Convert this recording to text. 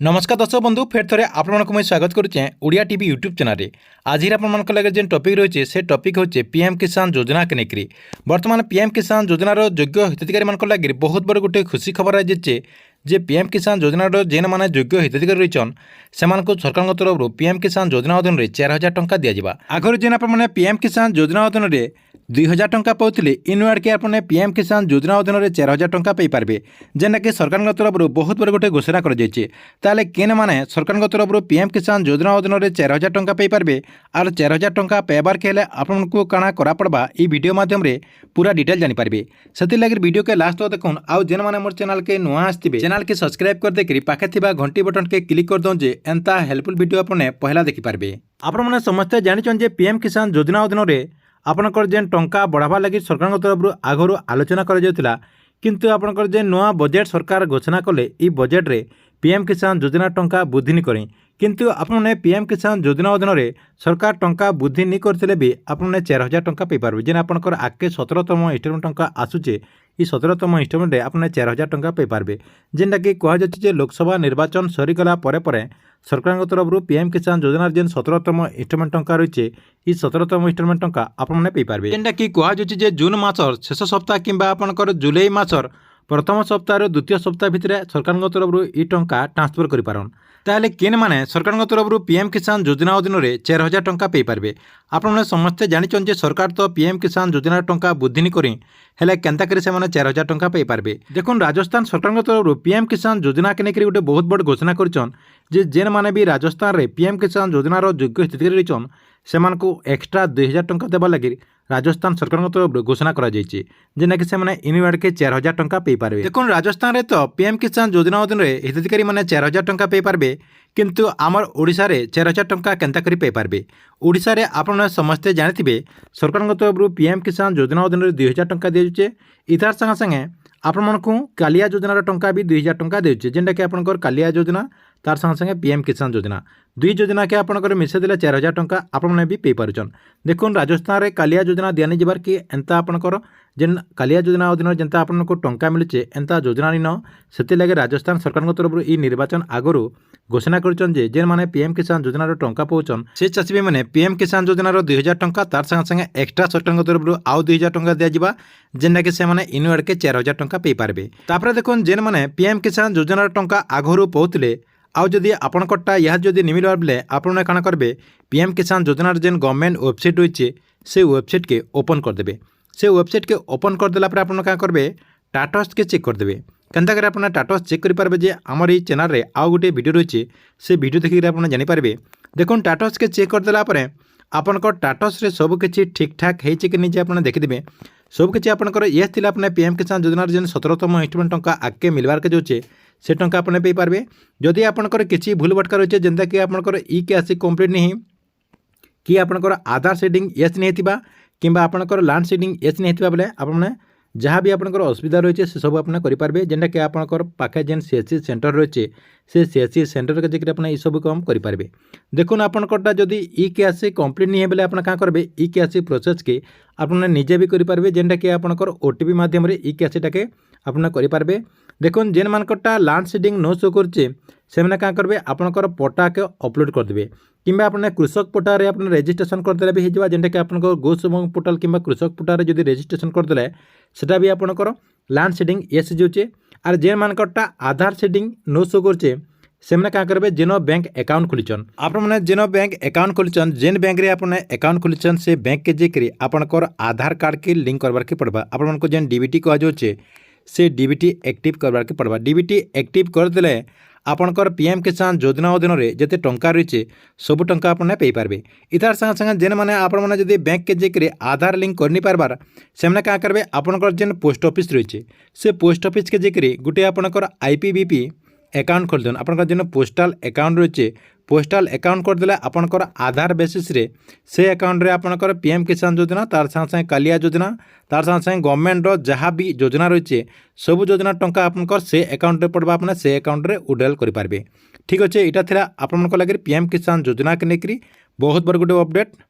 नमस्कार दर्शक बंधु फेर थे आपको मैं स्वागत करुचे ओडिया टीवी यूट्यूब चैनल आज आप लगे जो टॉपिक रही है से टॉपिक होचे पीएम किसान योजना के लेकर बर्तमान पीएम किसान योजनार योग्य हिताधिकारी मान लगे बहुत बड़ गोटे खुशी खबर है जे पीएम किसान योजनार जेन मैंने योग्य हिताधिकारी रहीचन से सरकार तरफ पीएम किसान योजना अधीन में 4000 टंका दिज्व आगर जेन आपने पीएम किसान योजना अधीन में 2000 टंका पाते इनवाड़ के आपने पीएम किसान योजना अधीन में 4000 टंका पाइपारे जेनटा कि सरकार तरफ बहुत बड़ गोटे घोषणा कर केन माने सरकार तरफ पीएम किसान योजना अधीन में 4000 टंका पाइपारे आर 4000 टंका पाइबार के आपको काଣା करा पड़वा ई वीडियो माध्यम रे पूरा डिटेल जानीपारे से लगे वीडियो के लास्ट तक देखुन आउ जेन माने मोर चैनल के नुआ आसथिबे चैनल के सब्सक्राइब कर देकरी पाखे थिबा घंटी बटन के क्लिक कर दो जे एंता हेल्पफुल वीडियो आपने पहला देखि पारबे। आपण माने समस्त जानिछन जे पीएम किसान योजना अधीन रे आपनकर जेन टंका बढ़ावा लगी सरकार तरफ आगरू आलोचना कर जाउतिला किंतु आपनकर जे नुआ बजेट सरकार घोषणा कले ई बजेट रे पीएम किसान योजना टंका वृद्धि नहीं करें किंतु आपने पीएम किसान योजना अधीन में सरकार टंका वृद्धि नहीं करते भी आपने 4000 टंका पाइपर जेन आपंकर आगे 17तम इंस्टलमेंट टंका आसूचे ये 17तम इंस्टलमेंट आपने 4000 टंका पाइपारे जेनटा कि कहुचे लोकसभा निर्वाचन सरीगला सरकार तरफ पीएम किसान योजना जेन 17तम इंस्टलमेंट टंका रही है ये 17तम इंस्टलमेंट टंका आपने पाइपारे जेनटा कि कहुचे जून मासर शेष सप्ताह कि आपंकर जुलाई मासर प्रथम सप्ताह द्वितीय सप्ताह भितर सरकार तरफ ये टंका ट्रांसफर करें ताले केन माने सरकार तरफ पीएम किसान योजना अधीन में 4000 टंका पाइपारे आपने समस्ते जानिछन जे सरकार तो पीएम किसान योजना टंका वृद्धि नहीं करी हेले केंता करी से 4000 टंका पाइपारे। देखुन राजस्थान सरकार तरफ पीएम किसान योजना के लेकर गोटे बहुत बड़ घोषणा करछन जे जेन माने भी राजस्थान रे पीएम किसान योजनार योग्य स्थिति रहीछन से एक्स्ट्रा 2000 टंका देवा लगी राजस्थान सरकार तरफ घोषणा करा जायछि जेना कि से माने इनवाड़ के 4000 टंका पाइपारे। देखुन राजस्थान रे तो पीएम किसान योजना अधीन में हिताधिकारी माने 4000 टंका पाइपारे किंतु आमर ओडिशा रे 4000 टंका केंता करी पाइपारे। ओडिशा रे आपन समस्ते जानिथिबे सरकार तरफ पीएम किसान योजना अधीन में 2000 टंका दिजुचे इतार संगे संगे आपको कालिया योजनार टंका भी 2000 टंका देउचे जेनटा कि आपनकर कालिया योजना तार संगे संगे पीएम किसान योजना दुई योजना के आपंकर मिसे देले 4000 टंका आपने भी पे पारुचन। देखुन राजस्थान रे कालिया योजना दिया नहीं जबार कि एंता आपनकर जेन कालिया योजना अधीन जेनता आपनको टंका मिलुचे एंता योजना नहीं न सेति लगे राजस्थान सरकार तरफ ई निर्वाचन आगरू घोषणा करछन जे जेन माने पीएम किसान योजनार टंका पाउछन से चाषी माने पीएम किसान योजनार 2000 टंका तार संगे संगे एक्स्ट्रा सरकार तरफ आउ 2000 टंका दिया जिबा जेनटा कि से माने इनवाड़ के 4000 टंका पे पारबे। तापर देखुन जेन माने पीएम किसान योजनार टंका आगरू पाउतले आउ जदि आपनकटा यह जदि नहीं मिलवा बेले आपने काଣା करबे पीएम किसान योजनार जेन गवर्नमेंट वेबसाइट रही से वेबसाइट के ओपन करदे से वेबसाइट के ओपन करदेला पर आपन क्या करबे टाटस के चेक करदे केनता करे आपन टाटस चेक करि पारबे जे हमर ई चैनल रे आउ गोटे वीडियो रही से वीडियो देखि आपन जानि पारबे। देखुन टाटस के चेक करदेला पर आपनकर टाटस रे सब किछि ठीक ठाक हेछि कि निजे आपन देखिदेबे सब किछि आपनकर यस थिला आपने पीएम किसान योजनार जेन 17तम इंस्टलमेंट टंका आगे मिलवार के जोचे से टंका आपने पे पारबे। जदि आपनकर किछि भूल भटका रही जेनता कि आपनकर ई केवाईसी कंप्लीट नहीं कि आपनकर आधार सेटिंग यस नहीं थिबा किंबा आपनकर लैंड सेटिंग यस नहीं थिबा बेले आपने जहाँ भी आपनकर असुविधा रही है से सब आपने करेंगे जेनटा कि आपनकर पाखे जेन सीएससी सेंटर रही है से सीएससी सेंटर के जगह आपने सब काम करेंगे। देखुन आपनकटा जदि ई केवाईसी कंप्लीट नहीं है बेले आपने क्या करेंगे ई केवाईसी प्रोसेस के आपने निजे भी करेंगे जेनटा कि आपनकर ओटीपी माध्यम रे ई केवाईसी टाके आपने करेंगे। देखुन जेन मानकटा लैंड सेटिंग नो शो करछे से मैंने क्या करेंगे आपनकर पट्टा के अपलोड करदेवे किंबा आपने कृषक पोर्टाल आपने रजिस्ट्रेशन करदे भी हो जेनटा कि आपनकर गो सेवक पोर्टाल किंबा कृषक पोर्टाल जदि रजिस्ट्रेशन करदे सेटा भी आपनकर लैंड सेटिंग यस जाऊे आर जेन मानकटा आधार सेटिंग नो शो करछे से मैंने क्या करेंगे जेनो बैंक अकाउंट खोलीचन आपने जेनो बैंक अकाउंट खोलीचन जेन बैंक रे आपने अकाउंट खोलीचन से बैंक के जेकरी आपनकर आधार कार्ड के लिंक करबार के पड़वा आपनको जेन डीबीटी कह जाऊे से डीबीटी एक्टिव करबार के पड़वा डीबीटी एक्टिव करदेले आपनकर पीएम किसान योजना अधीन में जिते टंका रही सब टंका आपने पे पारबे। इतार संगे संगे जेन माने आपण माने जदि बैंक के जेकरे आधार लिंक करनी पारबार से मैंने क्या करेंगे आपनकर जेन पोस्ट ऑफिस रही से पोस्ट ऑफिस के जेकरे गोटे आपनकर आईपीबीपी अकाउंट खोलदेन आपनकर जेन पोस्टाल अकाउंट रही पोस्टाल अकाउंट करदेले आपनकर आधार बेसिस रे से अकाउंट रे आपनकर पीएम किसान योजना तार संगे संगे कालिया योजना तार संगे संगे गवर्नमेंट रो जहाँ भी योजना रही सब योजना टंका आपनकर से अकाउंट रे पड़वा आपने से अकाउंट रे उडेल करि पारबे। ठीक अच्छे यहाँ थिला आपनकर लगे पीएम किसान योजना के लेकर बहुत बड़ गोटे अपडेट।